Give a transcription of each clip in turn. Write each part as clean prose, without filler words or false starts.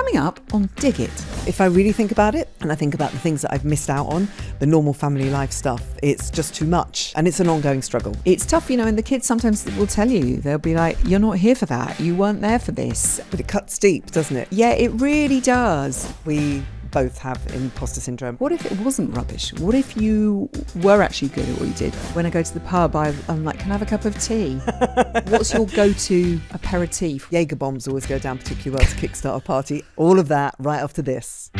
Coming up on Dig It. If I really think about it, and I think about the things that I've missed out on, the normal family life stuff, it's just too much. And it's an ongoing struggle. It's tough, and the kids sometimes will tell you, they'll be like, you're not here for that. You weren't there for this. But it cuts deep, doesn't it? Yeah, it really does. We both have imposter syndrome. What if it wasn't rubbish? What if you were actually good at what you did? When I go to the pub, I'm like, can I have a cup of tea? What's your go-to aperitif? Jägerbombs always go down particularly well to kickstart a party. All of that right after this.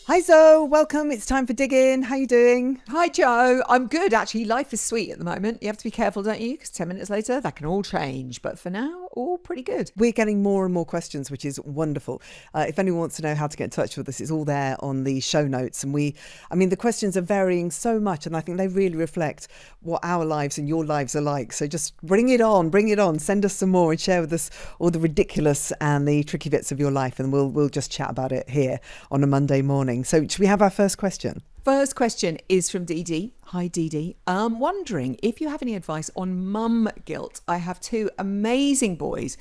Hi Zoe, welcome. It's time for Dig In. How you doing? Hi Joe, I'm good actually. Life is sweet at the moment. You have to be careful, don't you? Because 10 minutes later that can all change. But for now, all pretty good. We're getting more and more questions, which is wonderful. If anyone wants to know how to get in touch with us, it's all there on the show notes. And the questions are varying so much, and I think they really reflect what our lives and your lives are like. So just bring it on. Send us some more and share with us all the ridiculous and the tricky bits of your life, and we'll just chat about it here on a Monday morning. So should we have our first question? First question is from Dee Dee. Hi Dee Dee. I'm wondering if you have any advice on mum guilt. I have two amazing boys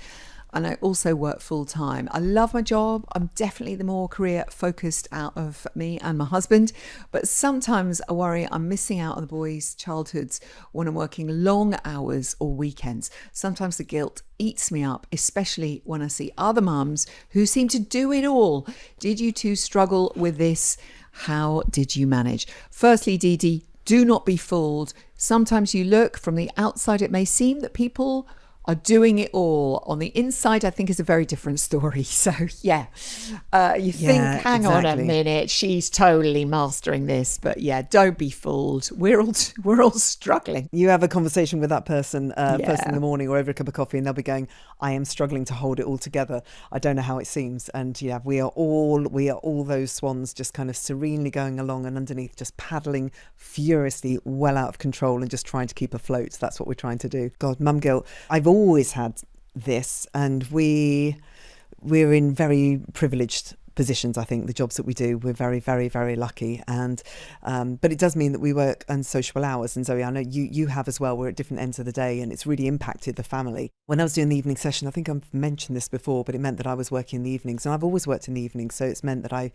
and I also work full time. I love my job. I'm definitely the more career focused out of me and my husband, but sometimes I worry I'm missing out on the boys' childhoods when I'm working long hours or weekends. Sometimes the guilt eats me up, especially when I see other mums who seem to do it all. Did you two struggle with this? How did you manage? Firstly, Dee Dee, do not be fooled. Sometimes you look from the outside, it may seem that people are doing it all. On the inside, I think is a very different story. So yeah, you think, hang on a minute, she's totally mastering this. But yeah, don't be fooled. We're all struggling. You have a conversation with that person first in the morning or over a cup of coffee, and they'll be going, I am struggling to hold it all together. I don't know how it seems. And yeah, we are all those swans just kind of serenely going along and underneath just paddling furiously, well out of control and just trying to keep afloat. That's what we're trying to do. God, mum guilt. I've always had this, and we're in very privileged positions. I think the jobs that we do, we're very, very, very lucky, and but it does mean that we work unsociable hours. And Zoe, I know you have as well. We're at different ends of the day, and it's really impacted the family. When I was doing the evening session, I think I've mentioned this before, but it meant that I was working in the evenings, and I've always worked in the evenings, so it's meant that I've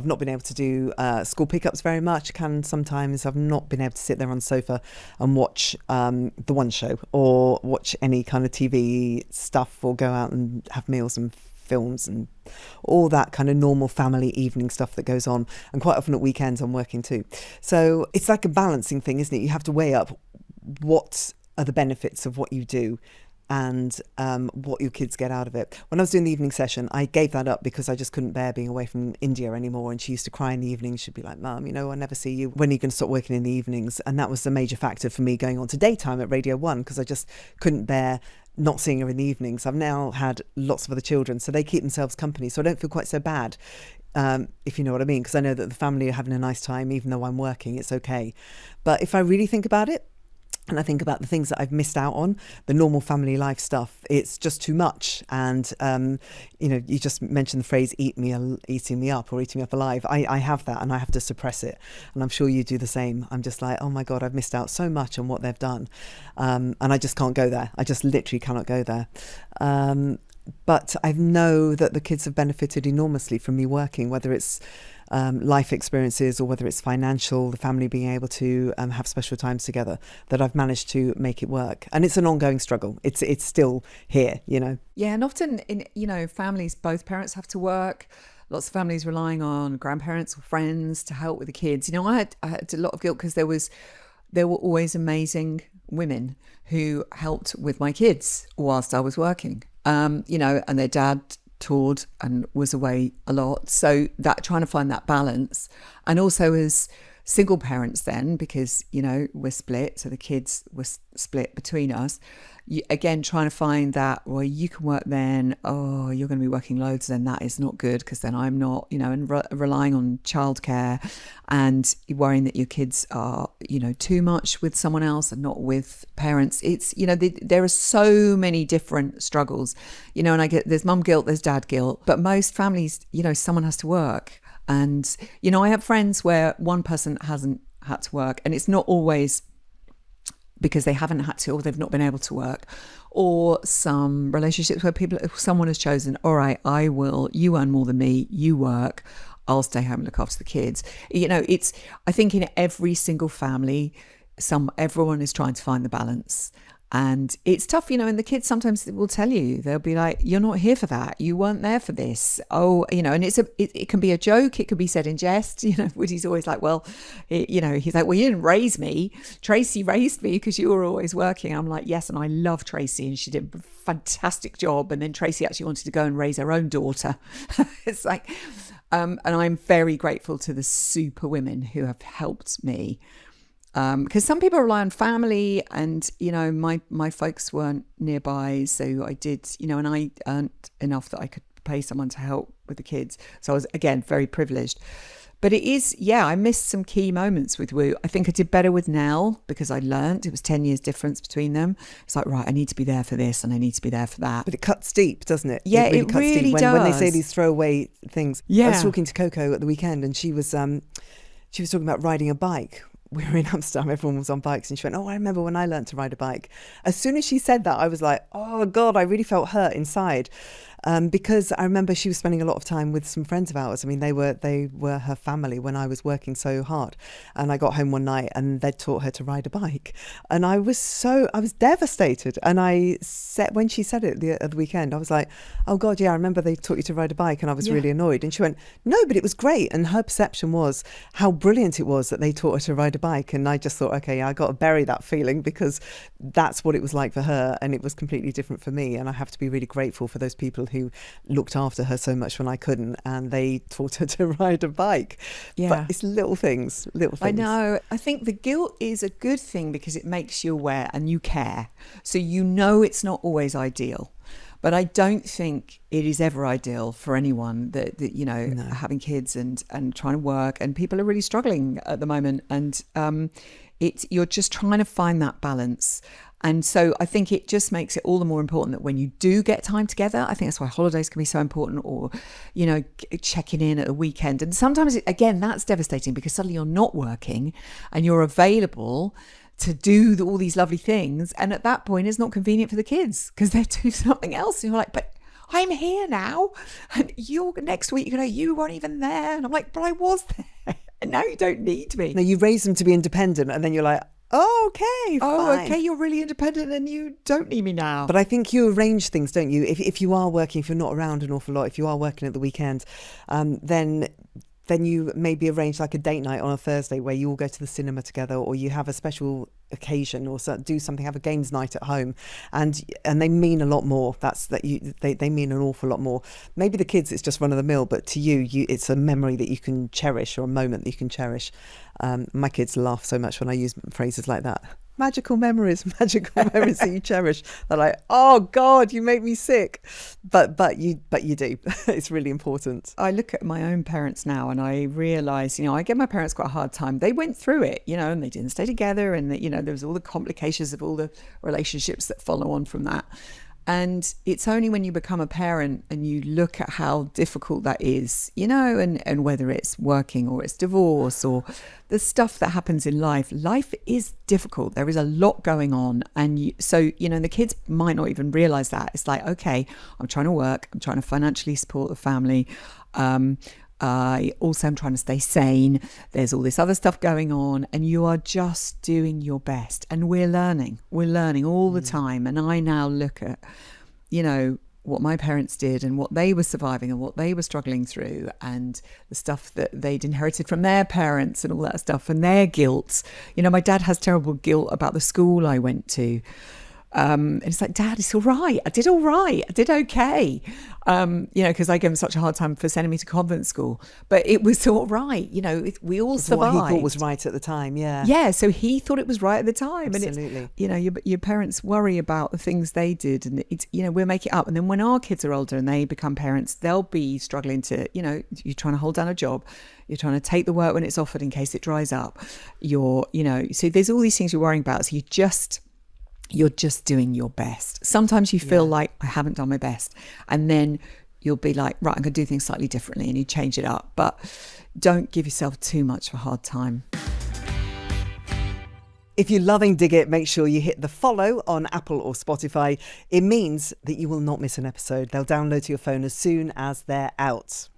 not been able to do school pickups very much. Sometimes I've not been able to sit there on the sofa and watch the One Show or watch any kind of TV stuff or go out and have meals and films and all that kind of normal family evening stuff that goes on. And quite often at weekends I'm working too. So it's like a balancing thing, isn't it? You have to weigh up what are the benefits of what you do and what your kids get out of it. When I was doing the evening session, I gave that up because I just couldn't bear being away from India anymore. And she used to cry in the evenings. She'd be like, Mum, I never see you. When are you going to stop working in the evenings? And that was a major factor for me going on to daytime at Radio 1, because I just couldn't bear not seeing her in the evenings. I've now had lots of other children, so they keep themselves company, so I don't feel quite so bad, if you know what I mean, because I know that the family are having a nice time even though I'm working. It's okay. But if I really think about it, and I think about the things that I've missed out on, the normal family life stuff, it's just too much. And, you just mentioned the phrase eating me up or eating me up alive. I have that, and I have to suppress it. And I'm sure you do the same. I'm just like, oh my God, I've missed out so much on what they've done. And I just can't go there. I just literally cannot go there. But I know that the kids have benefited enormously from me working, whether it's life experiences or whether it's financial, the family being able to have special times together, that I've managed to make it work. And it's an ongoing struggle. It's still here, Yeah, and often in families, both parents have to work. Lots of families relying on grandparents or friends to help with the kids. I had a lot of guilt because there were always amazing women who helped with my kids whilst I was working. And their dad toured and was away a lot. So that trying to find that balance, and also as single parents then, because, we're split. So the kids were split between us. Again, trying to find that, well, you can work then, oh, you're going to be working loads, then that is not good because then I'm not, and relying on childcare and worrying that your kids are, too much with someone else and not with parents. It's, there are so many different struggles, and I get, there's mum guilt, there's dad guilt, but most families, someone has to work. And, I have friends where one person hasn't had to work, and it's not always because they haven't had to, or they've not been able to work, or some relationships where someone has chosen, all right, you earn more than me, you work, I'll stay home and look after the kids. I think in every single family, everyone is trying to find the balance. And it's tough, and the kids sometimes will tell you, they'll be like, you're not here for that. You weren't there for this. Oh, and it can be a joke. It could be said in jest. Woody's always like, well, he's like, well, you didn't raise me. Tracy raised me because you were always working. I'm like, yes. And I love Tracy and she did a fantastic job. And then Tracy actually wanted to go and raise her own daughter. It's like, and I'm very grateful to the super women who have helped me. Because some people rely on family, and my folks weren't nearby, so I did, and I earned enough that I could pay someone to help with the kids. So I was, again, very privileged. But it is, I missed some key moments with Woo. I think I did better with Nell because I learned it was 10 years difference between them. It's like, right, I need to be there for this and I need to be there for that. But it cuts deep, doesn't it? Yeah, it really does. When they say these throwaway things. Yeah. I was talking to Coco at the weekend, and she was talking about riding a bike. We were in Amsterdam, everyone was on bikes, and she went, oh, I remember when I learned to ride a bike. As soon as she said that, I was like, oh God, I really felt hurt inside. Because I remember she was spending a lot of time with some friends of ours. I mean, they were her family when I was working so hard. And I got home one night and they'd taught her to ride a bike. And I was devastated. And when she said it at the weekend, I was like, oh God, yeah, I remember they taught you to ride a bike. And I was really annoyed. And she went, no, but it was great. And her perception was how brilliant it was that they taught her to ride a bike. And I just thought, okay, I got to bury that feeling because that's what it was like for her. And it was completely different for me. And I have to be really grateful for those people who looked after her so much when I couldn't, and they taught her to ride a bike. But it's little things. I know. I think the guilt is a good thing because it makes you aware and you care. So it's not always ideal. But I don't think it is ever ideal for anyone that having kids and trying to work, and people are really struggling at the moment. And you're just trying to find that balance. And so I think it just makes it all the more important that when you do get time together, I think that's why holidays can be so important, or, checking in at a weekend. And sometimes, again, that's devastating because suddenly you're not working and you're available to do all these lovely things. And at that point, it's not convenient for the kids because they're doing something else. And you're like, but I'm here now. And next week, you weren't even there. And I'm like, but I was there. And now you don't need me. No, you raise them to be independent, and then you're like, oh, okay, fine. Oh, okay, you're really independent and you don't need me now. But I think you arrange things, don't you? If you are working, if you're not around an awful lot, if you are working at the weekend, then you maybe arrange like a date night on a Thursday where you all go to the cinema together, or you have a special occasion, or do something, have a games night at home, and they mean a lot more. They mean an awful lot more. Maybe the kids, it's just run of the mill, but to you it's a memory that you can cherish, or a moment that you can cherish. My kids laugh so much when I use phrases like that. Magical memories that you cherish. They're like, oh God, you make me sick. But you do. It's really important. I look at my own parents now and I realise, I give my parents quite a hard time. They went through it, and they didn't stay together, and there was all the complications of all the relationships that follow on from that. And it's only when you become a parent and you look at how difficult that is, and whether it's working or it's divorce or the stuff that happens in life is difficult. There is a lot going on. And the kids might not even realize that. It's like, okay, I'm trying to work. I'm trying to financially support the family. I also am trying to stay sane. There's all this other stuff going on, and you are just doing your best. And we're learning all the time. And I now look at, what my parents did and what they were surviving and what they were struggling through, and the stuff that they'd inherited from their parents and all that stuff, and their guilt. My dad has terrible guilt about the school I went to. And it's like, Dad, it's all right. I did all right. I did okay. Because I gave him such a hard time for sending me to convent school, but it was all right. We all survived. What he thought was right at the time. Yeah. Yeah. So he thought it was right at the time. Absolutely. And your parents worry about the things they did, and we'll make it up. And then when our kids are older and they become parents, they'll be struggling to, you're trying to hold down a job. You're trying to take the work when it's offered in case it dries up. So there's all these things you're worrying about. So you're just doing your best. Sometimes you feel like, I haven't done my best. And then you'll be like, right, I'm going to do things slightly differently, and you change it up. But don't give yourself too much of a hard time. If you're loving Dig It, make sure you hit the follow on Apple or Spotify. It means that you will not miss an episode. They'll download to your phone as soon as they're out.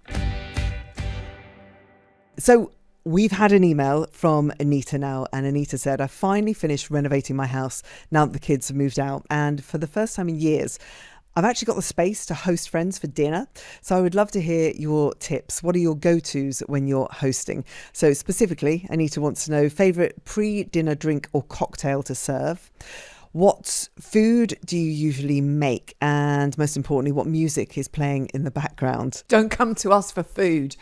So we've had an email from Anita now, and Anita said, I finally finished renovating my house now that the kids have moved out. And for the first time in years, I've actually got the space to host friends for dinner. So I would love to hear your tips. What are your go-tos when you're hosting? So specifically, Anita wants to know favourite pre-dinner drink or cocktail to serve. What food do you usually make? And most importantly, what music is playing in the background? Don't come to us for food.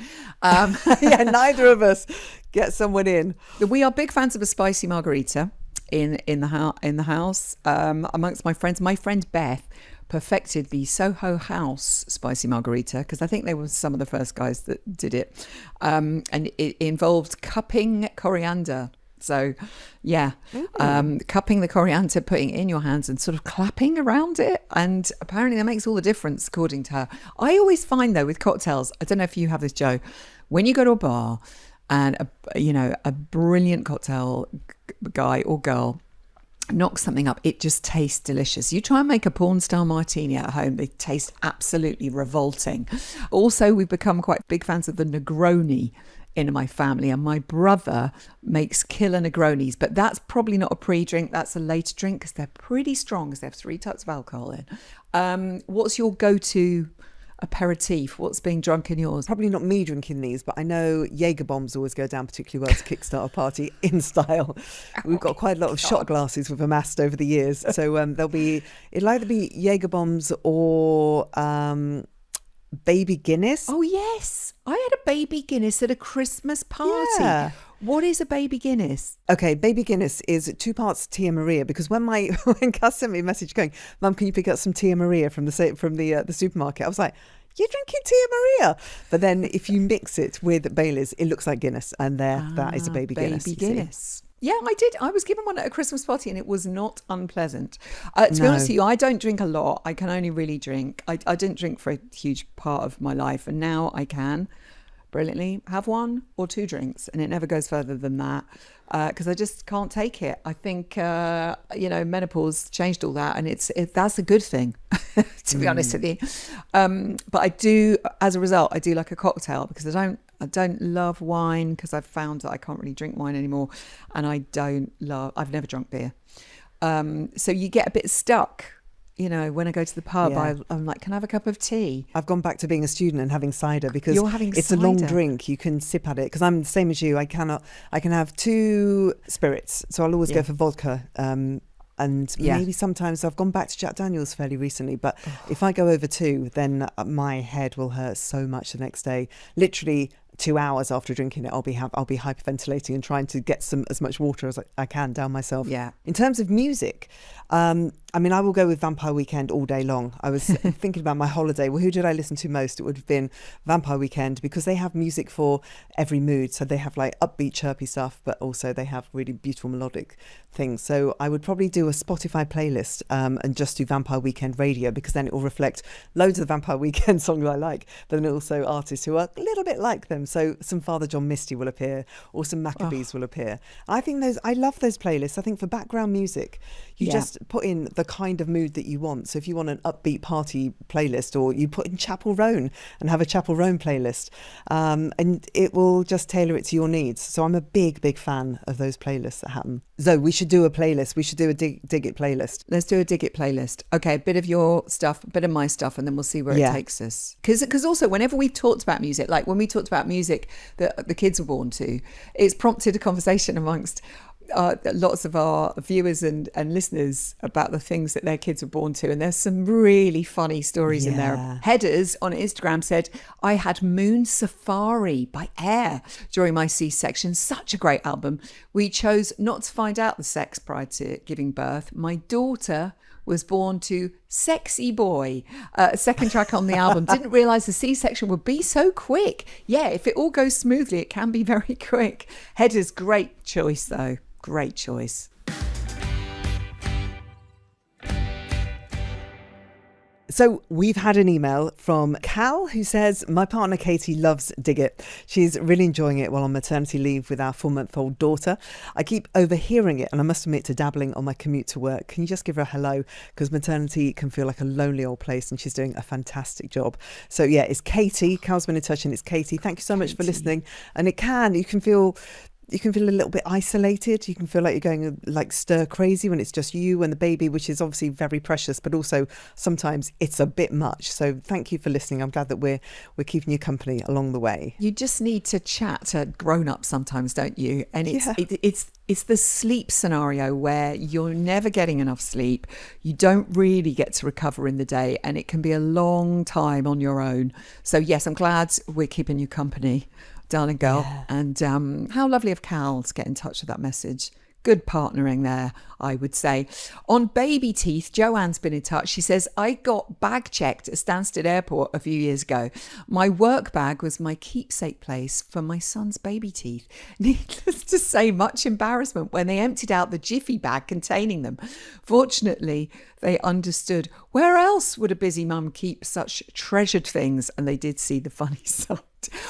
Yeah, neither of us. Get someone in. We are big fans of a spicy margarita in the house amongst my friends. My friend Beth perfected the Soho House spicy margarita because I think they were some of the first guys that did it. And it involved cupping coriander. So, yeah, cupping the coriander, putting it in your hands and sort of clapping around it. And apparently that makes all the difference, according to her. I always find, though, with cocktails, I don't know if you have this, Joe, when you go to a bar and, a brilliant cocktail guy or girl knock something up, it just tastes delicious. You try and make a porn style martini at home, they taste absolutely revolting. Also, we've become quite big fans of the Negroni in my family, and my brother makes killer Negronis, but that's probably not a pre-drink, that's a later drink because they're pretty strong because they have 3 types of alcohol in. What's your go-to aperitif? What's being drunk in yours? Probably not me drinking these, but I know Jägerbombs always go down particularly well to kickstart a party in style. We've got quite a lot of shot glasses we've amassed over the years, so it'll either be Jägerbombs or Baby Guinness. Oh yes, I had a Baby Guinness at a Christmas party. Yeah. What is a Baby Guinness? Okay, Baby Guinness is 2 parts Tia Maria, because when Cass sent me a message going, Mum, can you pick up some Tia Maria from the supermarket? I was like, you're drinking Tia Maria. But then if you mix it with Baileys, it looks like Guinness, and that is a Baby Guinness. Baby Guinness. Yeah, I did. I was given one at a Christmas party and it was not unpleasant. To be honest with you, I don't drink a lot. I can only really drink. I didn't drink for a huge part of my life, and now I can brilliantly have 1 or 2 drinks, and it never goes further than that because I just can't take it. I think, menopause changed all that, and that's a good thing, to be honest with you. But I do, as a result, I do like a cocktail because I don't love wine because I've found that I can't really drink wine anymore, and I've never drunk beer. So you get a bit stuck. When I go to the pub, yeah. I'm like, can I have a cup of tea? I've gone back to being a student and having cider because it's cider. A long drink. You can sip at it because I'm the same as you. I can have 2 spirits, so I'll always go for vodka. And maybe sometimes I've gone back to Jack Daniels fairly recently, but if I go over 2, then my head will hurt so much the next day. Literally 2 hours after drinking it, I'll be hyperventilating and trying to get as much water as I can down myself. Yeah. In terms of music, I will go with Vampire Weekend all day long. I was thinking about my holiday. Well, who did I listen to most? It would have been Vampire Weekend because they have music for every mood. So they have like upbeat, chirpy stuff, but also they have really beautiful melodic things. So I would probably do a Spotify playlist and just do Vampire Weekend radio, because then it will reflect loads of the Vampire Weekend songs I like, but then also artists who are a little bit like them. So some Father John Misty will appear, or some Maccabees will appear. I love those playlists. I think for background music, you just put in the kind of mood that you want. So if you want an upbeat party playlist, or you put in Chapel Roan and have a Chapel Roan playlist, and it will just tailor it to your needs. So I'm a big fan of those playlists that happen. So we should do a playlist. We should do a Dig It playlist. Let's do a Dig It playlist. Okay, a bit of your stuff, a bit of my stuff, and then we'll see where it takes us. Because also, whenever we've talked about music, like when we talked about music that the kids were born to, it's prompted a conversation amongst lots of our viewers and listeners about the things that their kids were born to, and there's some really funny stories in there. Headers on Instagram said, I had Moon Safari by Air during my C-section. Such a great album. We chose not to find out the sex prior to giving birth. My daughter was born to Sexy Boy, second track on the album. Didn't realise the C-section would be so quick. Yeah, if it all goes smoothly, it can be very quick. Headers, great choice though. Great choice. So we've had an email from Cal who says, my partner Katie loves Dig It. She's really enjoying it while on maternity leave with our 4-month-old daughter. I keep overhearing it and I must admit to dabbling on my commute to work. Can you just give her a hello? Because maternity can feel like a lonely old place and she's doing a fantastic job. So yeah, it's Katie. Cal's been in touch and it's Katie. Thank you so much for listening. And you can feel a little bit isolated. You can feel like you're going like stir crazy when it's just you and the baby, which is obviously very precious, but also sometimes it's a bit much. So thank you for listening. I'm glad that we're keeping you company along the way. You just need to chat to grown-ups sometimes, don't you? And it's the sleep scenario where you're never getting enough sleep. You don't really get to recover in the day, and it can be a long time on your own. So yes, I'm glad we're keeping you company, darling girl. Yeah. And how lovely of Cal to get in touch with that message. Good partnering there, I would say. On baby teeth, Joanne's been in touch. She says, I got bag checked at Stansted Airport a few years ago. My work bag was my keepsake place for my son's baby teeth. Needless to say, much embarrassment when they emptied out the jiffy bag containing them. Fortunately, they understood. Where else would a busy mum keep such treasured things? And they did see the funny side.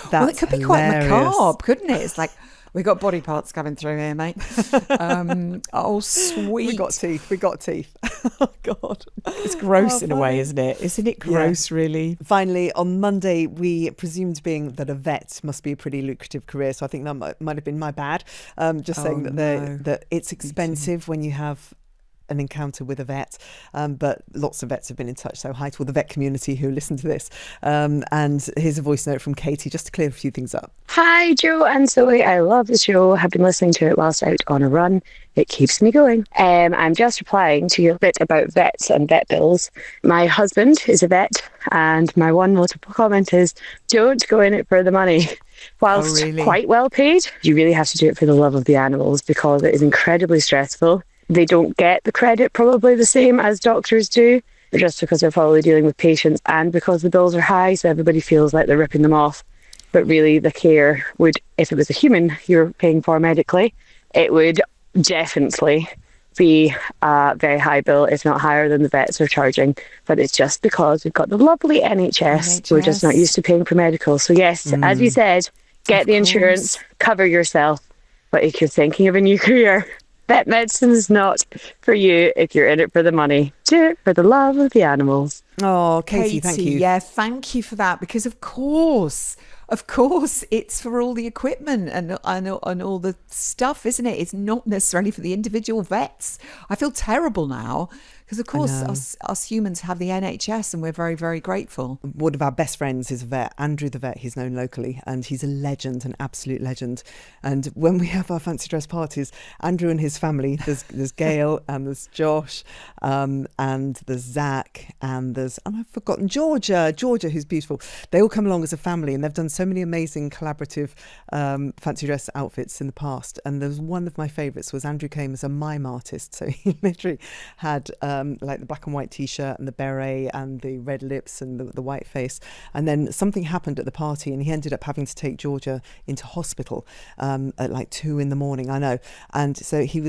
Well, it could be quite macabre, couldn't it? It's like, we got body parts coming through here, mate. Oh, sweet. We got teeth. Oh, God. It's gross in a way, isn't it? Isn't it gross, really? Finally, on Monday, we presumed being that a vet must be a pretty lucrative career. So I think that might have been my bad. Saying that it's expensive when you have an encounter with a vet, but lots of vets have been in touch, so hi to all the vet community who listen to this. And here's a voice note from Katie just to clear a few things up. Hi Joe and Zoe, I love the show. Have been listening to it whilst out on a run. It keeps me going. I'm just replying to your bit about vets and vet bills. My husband is a vet and my one multiple comment is, don't go in it for the money. Whilst quite well paid, you really have to do it for the love of the animals because it is incredibly stressful. They don't get the credit probably the same as doctors do, just because they're probably dealing with patients and because the bills are high, so everybody feels like they're ripping them off. But really the care would, if it was a human you're paying for medically, it would definitely be a very high bill, if not higher than the vets are charging. But it's just because we've got the lovely NHS. We're just not used to paying for medical. So yes, as you said, get the insurance, cover yourself. But if you're thinking of a new career, vet medicine is not for you if you're in it for the money. Do it for the love of the animals. Oh, Katie, thank you. Yeah, thank you for that. Because of course, it's for all the equipment and all the stuff, isn't it? It's not necessarily for the individual vets. I feel terrible now. Because, of course, us humans have the NHS and we're very, very grateful. One of our best friends is a vet, Andrew the vet. He's known locally and he's a legend, an absolute legend. And when we have our fancy dress parties, Andrew and his family, there's Gail and there's Josh and there's Zach and I've forgotten Georgia, who's beautiful. They all come along as a family and they've done so many amazing collaborative fancy dress outfits in the past. And there's one of my favourites was Andrew came as a mime artist. So he literally had like the black and white t-shirt and the beret and the red lips and the white face, and then something happened at the party and he ended up having to take Georgia into hospital at like 2 a.m. I know, and so he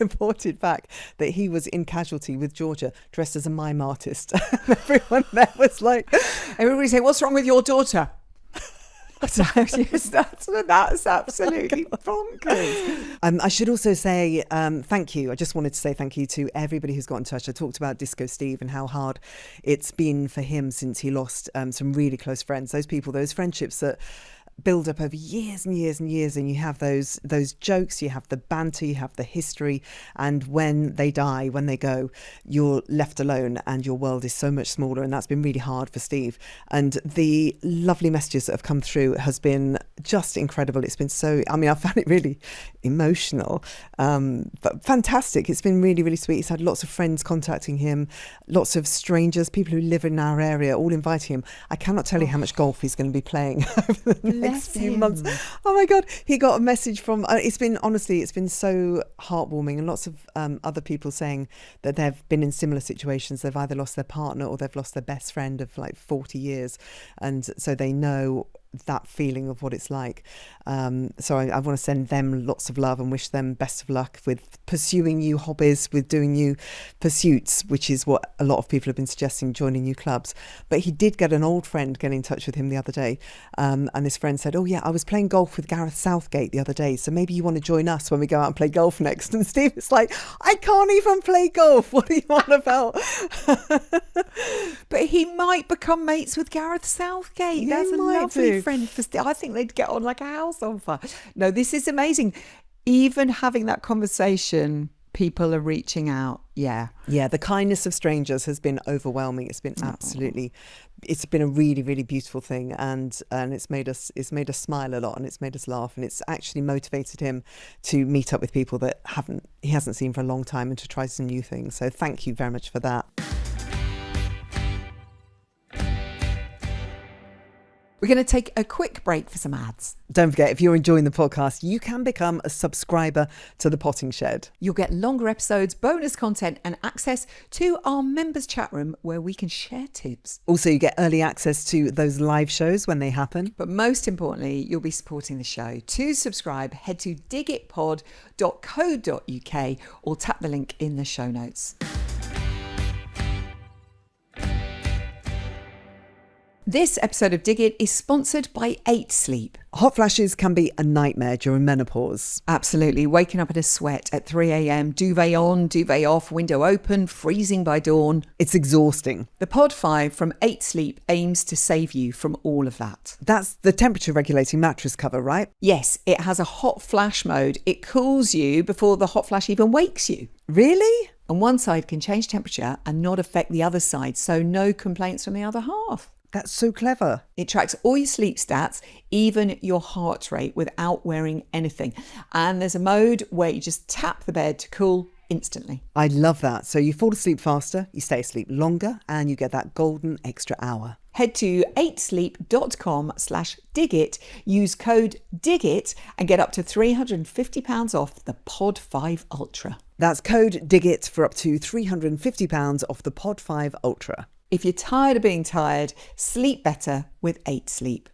reported back that he was in casualty with Georgia dressed as a mime artist. Everyone there was like, everybody saying, what's wrong with your daughter? Yes, that's absolutely bonkers. I should also say thank you. I just wanted to say thank you to everybody who's got in touch. I talked about Disco Steve and how hard it's been for him since he lost some really close friends. Those people, those friendships that build up over years and years and years, and you have those jokes, you have the banter, you have the history, and when they die, when they go, you're left alone and your world is so much smaller, and that's been really hard for Steve. And the lovely messages that have come through has been just incredible. It's been so, I found it really emotional, but fantastic. It's been really, really sweet. He's had lots of friends contacting him, lots of strangers, people who live in our area, all inviting him. I cannot tell you how much golf he's going to be playing over the next few months. Oh my God, he got a message from, it's been so heartwarming, and lots of other people saying that they've been in similar situations. They've either lost their partner or they've lost their best friend of like 40 years. And so they know that feeling of what it's like. So I want to send them lots of love and wish them best of luck with pursuing new hobbies, with doing new pursuits, which is what a lot of people have been suggesting, joining new clubs. But he did get an old friend get in touch with him the other day, and his friend said, oh yeah, I was playing golf with Gareth Southgate the other day, so maybe you want to join us when we go out and play golf next. And Steve is like, I can't even play golf, what are you on about? But he might become mates with Gareth Southgate. He That's a might lovely do. friend for Steve. I think they'd get on like a house on fire. No, this is amazing. Even having that conversation, people are reaching out. Yeah. Yeah, the kindness of strangers has been overwhelming. It's been it's been a really, really beautiful thing, and it's made us smile a lot, and it's made us laugh, and it's actually motivated him to meet up with people that he hasn't seen for a long time and to try some new things. So thank you very much for that. We're going to take a quick break for some ads. Don't forget, if you're enjoying the podcast, you can become a subscriber to The Potting Shed. You'll get longer episodes, bonus content, and access to our members chat room where we can share tips. Also, you get early access to those live shows when they happen. But most importantly, you'll be supporting the show. To subscribe, head to digitpod.co.uk or tap the link in the show notes. This episode of Dig It is sponsored by 8 Sleep. Hot flashes can be a nightmare during menopause. Absolutely. Waking up in a sweat at 3 a.m, duvet on, duvet off, window open, freezing by dawn. It's exhausting. The Pod 5 from 8 Sleep aims to save you from all of that. That's the temperature regulating mattress cover, right? Yes, it has a hot flash mode. It cools you before the hot flash even wakes you. Really? And one side can change temperature and not affect the other side, so no complaints from the other half. That's so clever. It tracks all your sleep stats, even your heart rate, without wearing anything. And there's a mode where you just tap the bed to cool instantly. I love that. So you fall asleep faster, you stay asleep longer, and you get that golden extra hour. Head to 8sleep.com/digit, use code DIGIT and get up to £350 off the Pod 5 Ultra. That's code DIGIT for up to £350 off the Pod 5 Ultra. If you're tired of being tired, sleep better with 8 Sleep.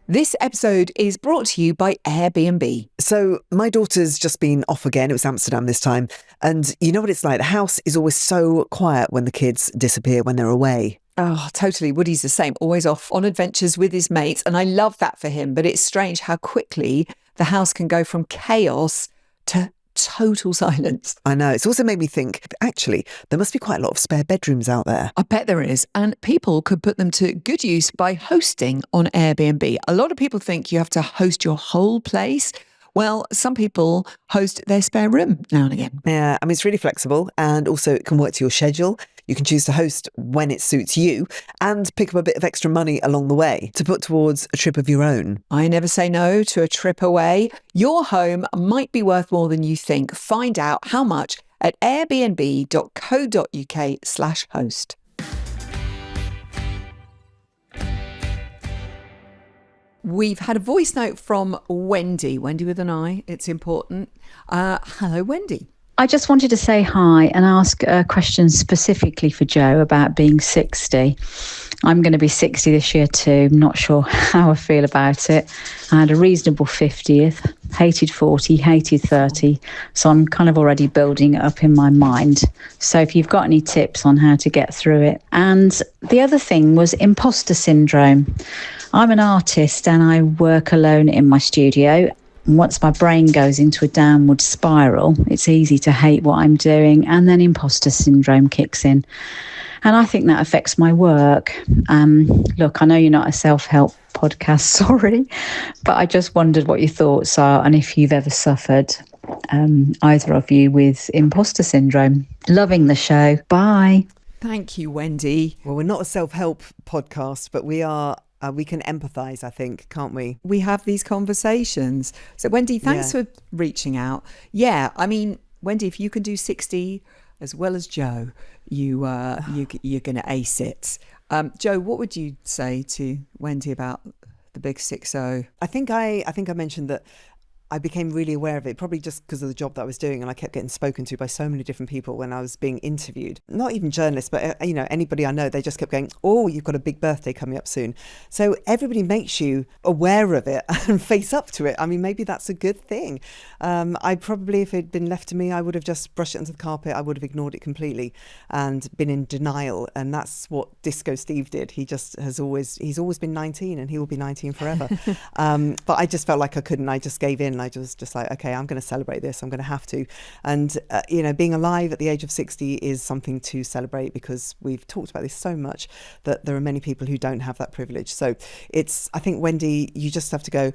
This episode is brought to you by Airbnb. So my daughter's just been off again. It was Amsterdam this time. And you know what it's like? The house is always so quiet when the kids disappear, when they're away. Oh, totally. Woody's the same, always off on adventures with his mates. And I love that for him. But it's strange how quickly the house can go from chaos to total silence. I know. It's also made me think, actually, there must be quite a lot of spare bedrooms out there. I bet there is. And people could put them to good use by hosting on Airbnb. A lot of people think you have to host your whole place. Well, some people host their spare room now and again. Yeah, I mean, it's really flexible, and also it can work to your schedule. You can choose to host when it suits you and pick up a bit of extra money along the way to put towards a trip of your own. I never say no to a trip away. Your home might be worth more than you think. Find out how much at airbnb.co.uk/host. We've had a voice note from Wendy with an I, it's important. Hello, Wendy. I just wanted to say hi and ask a question specifically for Joe about being 60. I'm going to be 60 this year too. I'm not sure how I feel about it. I had a reasonable 50th, hated 40, hated 30. So I'm kind of already building it up in my mind. So if you've got any tips on how to get through it. And the other thing was imposter syndrome. I'm an artist and I work alone in my studio. Once my brain goes into a downward spiral, it's easy to hate what I'm doing, and then imposter syndrome kicks in. And I think that affects my work. Look, I know you're not a self-help podcast, sorry, but I just wondered what your thoughts are and if you've ever suffered, either of you, with imposter syndrome. Loving the show. Bye. Thank you, Wendy. Well, we're not a self-help podcast, but we are. We can empathise, I think, can't we? We have these conversations. So, Wendy, thanks for reaching out. Yeah, I mean, Wendy, if you can do 60 as well as Joe, you're going to ace it. Joe, what would you say to Wendy about the big 60? I think I mentioned that I became really aware of it, probably just because of the job that I was doing, and I kept getting spoken to by so many different people when I was being interviewed. Not even journalists, but anybody I know, they just kept going, oh, you've got a big birthday coming up soon. So everybody makes you aware of it and face up to it. I mean, maybe that's a good thing. I probably, if it had been left to me, I would have just brushed it under the carpet. I would have ignored it completely and been in denial. And that's what Disco Steve did. He's always been 19, and he will be 19 forever. But I just felt like I couldn't. I just gave in. I was just like, okay, I'm going to celebrate this. I'm going to have to. And, being alive at the age of 60 is something to celebrate, because we've talked about this so much that there are many people who don't have that privilege. So I think, Wendy, you just have to go,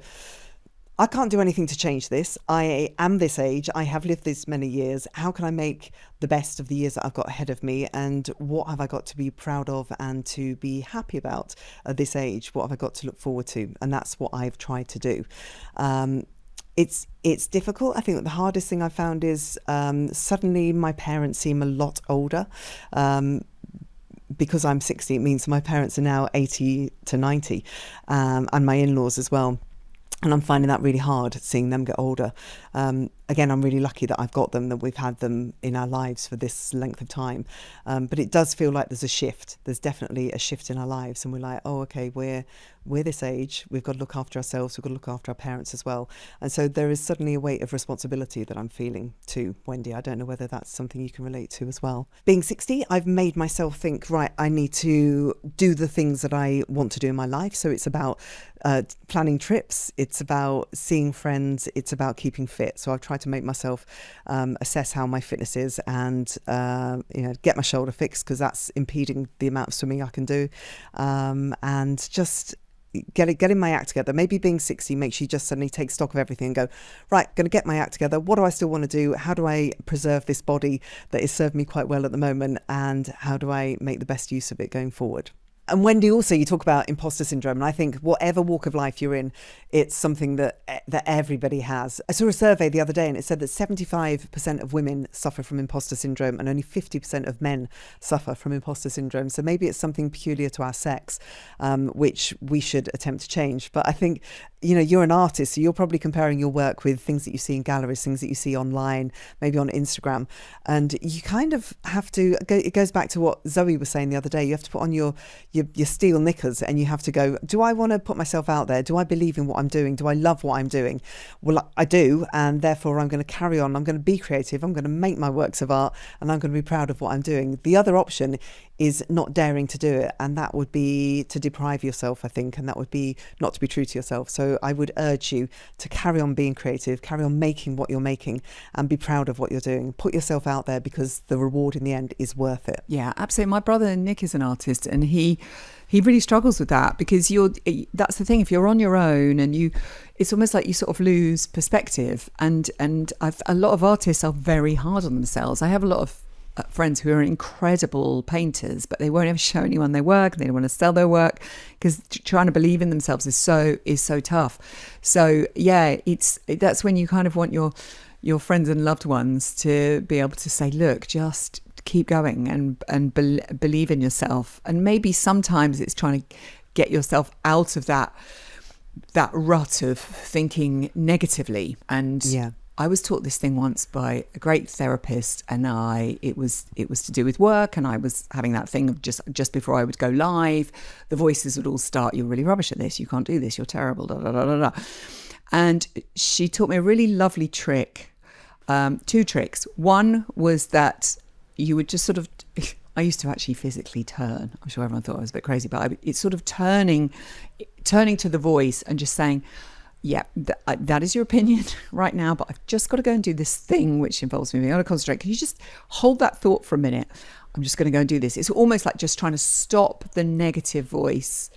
I can't do anything to change this. I am this age. I have lived this many years. How can I make the best of the years that I've got ahead of me? And what have I got to be proud of and to be happy about at this age? What have I got to look forward to? And that's what I've tried to do. It's difficult. I think that the hardest thing I found is suddenly my parents seem a lot older. Because I'm 60, it means my parents are now 80 to 90, and my in-laws as well. And I'm finding that really hard, seeing them get older. Again, I'm really lucky that I've got them, that we've had them in our lives for this length of time. But it does feel like there's a shift. There's definitely a shift in our lives. And we're like, oh, okay, we're this age. We've got to look after ourselves. We've got to look after our parents as well. And so there is suddenly a weight of responsibility that I'm feeling too, Wendy. I don't know whether that's something you can relate to as well. Being 60, I've made myself think, right, I need to do the things that I want to do in my life. So it's about planning trips. It's about seeing friends. It's about keeping fit. So I've tried to make myself assess how my fitness is and get my shoulder fixed, because that's impeding the amount of swimming I can do, and just getting my act together. Maybe being 60 makes you just suddenly take stock of everything and go, right, going to get my act together. What do I still want to do? How do I preserve this body that is serving me quite well at the moment? And how do I make the best use of it going forward? And Wendy, also, you talk about imposter syndrome, and I think whatever walk of life you're in, it's something that everybody has. I saw a survey the other day, and it said that 75% of women suffer from imposter syndrome, and only 50% of men suffer from imposter syndrome. So maybe it's something peculiar to our sex, which we should attempt to change. But I think, you're an artist, so you're probably comparing your work with things that you see in galleries, things that you see online, maybe on Instagram, and you kind of have to go. It goes back to what Zoe was saying the other day. You have to put on your steel knickers, and you have to go, do I want to put myself out there? Do I believe in what I'm doing? Do I love what I'm doing? Well, I do, and therefore I'm going to carry on. I'm going to be creative. I'm going to make my works of art, and I'm going to be proud of what I'm doing. The other option is not daring to do it, and that would be to deprive yourself, I think, and that would be not to be true to yourself. So I would urge you to carry on being creative, carry on making what you're making, and be proud of what you're doing. Put yourself out there, because the reward in the end is worth it. Yeah, absolutely. My brother Nick is an artist, and he really struggles with that, because that's the thing. If you're on your own, and it's almost like you sort of lose perspective. And a lot of artists are very hard on themselves. I have a lot of friends who are incredible painters, but they won't ever show anyone their work. They don't want to sell their work, because trying to believe in themselves is so tough. So yeah, that's when you kind of want your friends and loved ones to be able to say, look, just keep going and believe in yourself. And maybe sometimes it's trying to get yourself out of that rut of thinking negatively. And yeah. I was taught this thing once by a great therapist, and it was to do with work, and I was having that thing of just before I would go live, the voices would all start, you're really rubbish at this, you can't do this, you're terrible, da, da, da, da, da. And she taught me a really lovely trick, 2 tricks. One was that you would just sort of, I used to actually physically turn. I'm sure everyone thought I was a bit crazy, but it's sort of turning to the voice and just saying, yeah, that is your opinion right now, but I've just got to go and do this thing which involves me being able to concentrate. Can you just hold that thought for a minute? I'm just going to go and do this. It's almost like just trying to stop the negative voice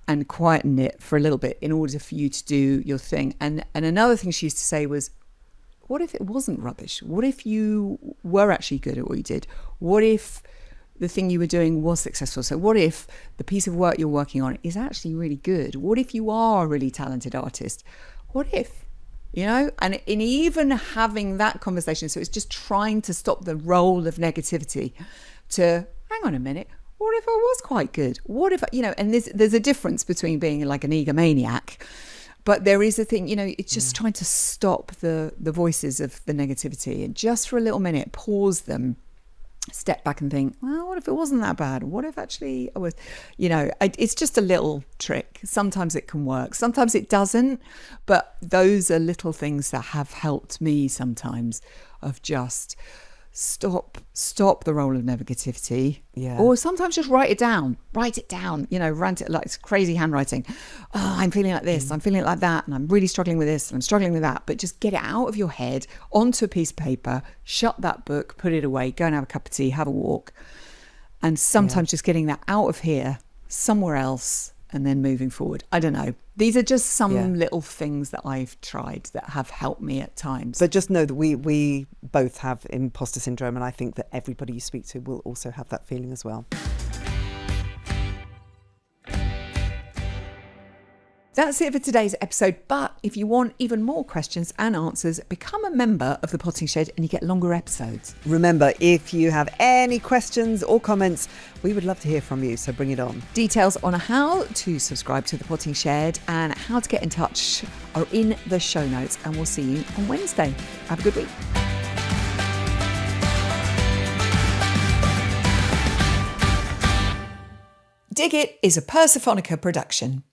and quieten it for a little bit in order for you to do your thing. And another thing she used to say was, what if it wasn't rubbish? What if you were actually good at what you did? What if the thing you were doing was successful? So what if the piece of work you're working on is actually really good? What if you are a really talented artist? What if, and in even having that conversation, so it's just trying to stop the role of negativity to, hang on a minute, what if I was quite good? What if, and there's a difference between being like an egomaniac, But there is a thing, it's just trying to stop the voices of the negativity, and just for a little minute, pause them, step back and think, well, what if it wasn't that bad? What if actually I was, it's just a little trick. Sometimes it can work, sometimes it doesn't. But those are little things that have helped me sometimes, of just stop the role of negativity. Or sometimes just write it down, rant it, like it's crazy handwriting. Oh, I'm feeling like this, I'm feeling like that, and I'm really struggling with this, and I'm struggling with that. But just get it out of your head onto a piece of paper, shut that book, put it away, go and have a cup of tea, have a walk. And sometimes just getting that out of here somewhere else, and then moving forward. I don't know. These are just some little things that I've tried that have helped me at times. But just know that we both have imposter syndrome, and I think that everybody you speak to will also have that feeling as well. That's it for today's episode. But if you want even more questions and answers, become a member of the Potting Shed and you get longer episodes. Remember, if you have any questions or comments, we would love to hear from you, so bring it on. Details on how to subscribe to the Potting Shed and how to get in touch are in the show notes, and we'll see you on Wednesday. Have a good week. Dig It is a Persephonica production.